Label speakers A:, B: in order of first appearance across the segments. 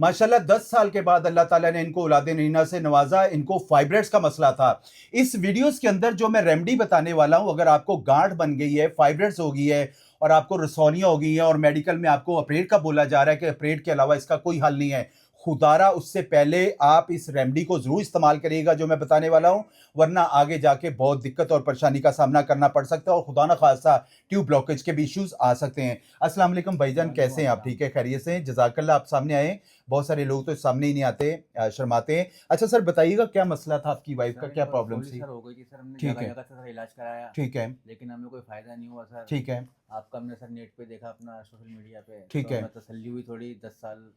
A: माशाल्लाह 10 साल के बाद अल्लाह ताला ने इनको औलाद नगीना से नवाजा। इनको फाइब्रोइड्स का मसला था। इस वीडियोस के अंदर जो मैं रेमेडी बताने वाला हूं, अगर आपको गांठ बन गई है, फाइब्रोइड्स हो गई है और आपको रसौलियां हो गई हैं और मेडिकल में आपको ऑपरेट का बोला जा रहा है कि ऑपरेट के अलावा इसका कोई हल नहीं है, खुदारा उससे पहले आप इस रेमेडी को जरूर इस्तेमाल करिएगा जो मैं बताने वाला हूं, वरना आगे जाके बहुत दिक्कत और परेशानी का सामना करना पड़ सकता है और खुदा ना खासा ट्यूब ब्लॉकेज के भी इश्यूज आ सकते हैं। अस्सलाम वालेकुम भाईजान, कैसे हैं आप? ठीक है, खैरियत से हैं? जज़ाकल्लाह, आप सामने आए। बहुत सारे लोग तो सामने ही नहीं आते, शर्माते हैं। अच्छा सर, बताइएगा क्या मसला था आपकी वाइफ का, क्या प्रॉब्लम थी?
B: सर हो गई थी सर, हमने
A: ठीक
B: जगह
A: है,
B: जगह से सर इलाज कराया,
A: ठीक है,
B: लेकिन हमें कोई फायदा नहीं हुआ सर।
A: ठीक है,
B: आपका हमने सर नेट पे देखा, अपना सोशल मीडिया पे,
A: ठीक
B: तो
A: है।
B: हमें तसल्ली हुई थोड़ी। 10 साल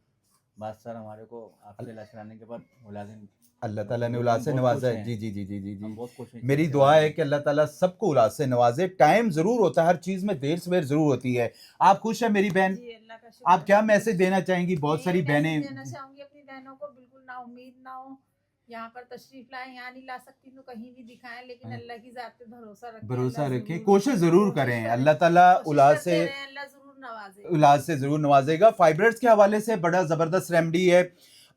B: बाद सर हमारे को आपसे इलाज कराने के बाद मुलाजिम
A: अल्लाह ताला ने औलाद
B: हम
A: से
B: बहुत खुश
A: नवाजा है।
B: हैं।
A: जी जी जी जी जी जी।
B: हम बहुत खुश हैं इस
A: मेरी
B: चीज़ के
A: दुआ
B: बारे
A: है
B: में।
A: कि अल्लाह ताला सबको औलाद से नवाजे। टाइम जरूर होता है, हर चीज में देर सवेर जरूर होती है। आप खुश हैं मेरी बहन?
C: जी, अल्लाह का शुक्र
A: आप क्या
C: है।
A: मैसेज देना चाहेंगी? बहुत
C: मैं
A: सारी
C: ये मैसेज देना
A: बहनें।
C: चाहूंगी अपनी बहनों को, बिल्कुल ना उम्मीद ना हो, यहाँ पर तशरीफ लाएं। यहाँ नहीं ला सकती तो कहीं भी दिखाएं, लेकिन अल्लाह की जात पे भरोसा रखें।
A: भरोसा
C: अल्लाह
A: रखें,
C: जरूर
A: कोशिश जरूर
C: कोशिश
A: करें।
C: करें,
A: अल्लाह ताला
C: कोशिश
A: औलाद
C: करते
A: से
C: रहें, अल्लाह जरूर नवाजेगा।
A: औलाद से जरूर नवाजेगा। फाइब्रोइड्स के हवाले से बड़ा जबरदस्त रेमेडी है,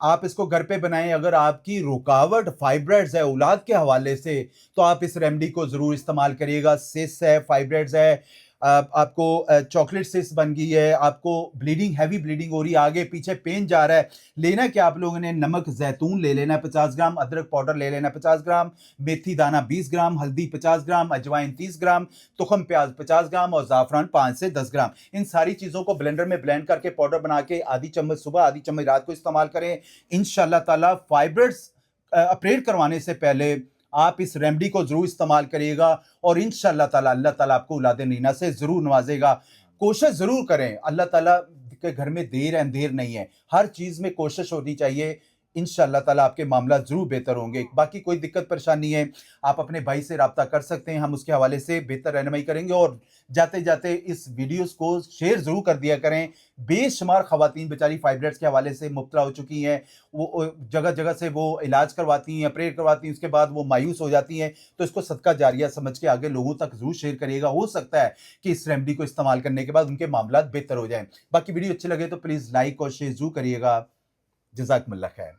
A: आप इसको घर पे बनाएं। अगर आपकी रुकावट फाइब्रोइड्स है औलाद के हवाले से, तो आप इस रेमेडी को जरूर इस्तेमाल करिएगा। सिस है, फाइब्रोइड्स है, आपको चॉकलेट सिस बन गई है, आपको ब्लीडिंग, हैवी ब्लीडिंग हो रही है, आगे पीछे पेन जा रहा है, लेना क्या आप लोगों ने? नमक जैतून ले लेना 50 ग्राम, अदरक पाउडर ले लेना 50 ग्राम, मेथी दाना 20 ग्राम, हल्दी 50 ग्राम, अजवाइन 30 ग्राम, तुखम प्याज 50 ग्राम और जाफरान 5 से 10 ग्राम। इन सारी चीज़ों को ब्लेंडर में ब्लेंड करके पाउडर बना के आधी चम्मच सुबह, आधी चम्मच रात को इस्तेमाल करें। इंशाल्लाह ताला फाइब्रोइड्स ऑपरेट करवाने से पहले आप इस रेमेडी को जरूर इस्तेमाल करिएगा और इंशाल्लाह ताला अल्लाह ताला आपको औलाद नगीना से जरूर नवाजेगा। कोशिश जरूर करें। अल्लाह ताला के घर में देर है अंधेर नहीं है, हर चीज में कोशिश होनी चाहिए। इंशाल्लाह ताला आपके मामला जरूर बेहतर होंगे। बाकी कोई दिक्कत परेशानी है, आप अपने भाई से राब्ता कर सकते हैं, हम उसके हवाले से बेहतर रहनुमाई करेंगे। और जाते जाते इस वीडियोस को शेयर जरूर कर दिया करें। बेशुमार खवातीन बेचारी फाइब्रोइड्स के हवाले से मुब्तला हो चुकी हैं, वो जगह जगह से वो इलाज करवाती हैं, ऑपरेट करवाती हैं, उसके बाद वो मायूस हो जाती हैं। तो इसको सदका जारिया समझ के आगे लोगों तक जरूर शेयर करिएगा। हो सकता है कि इस रेमेडी को इस्तेमाल करने के बाद उनके मामला बेहतर हो जाएं। बाकी वीडियो अच्छी लगे तो प्लीज लाइक और शेयर जरूर करिएगा। जज़ाकमुल्लाह खैर।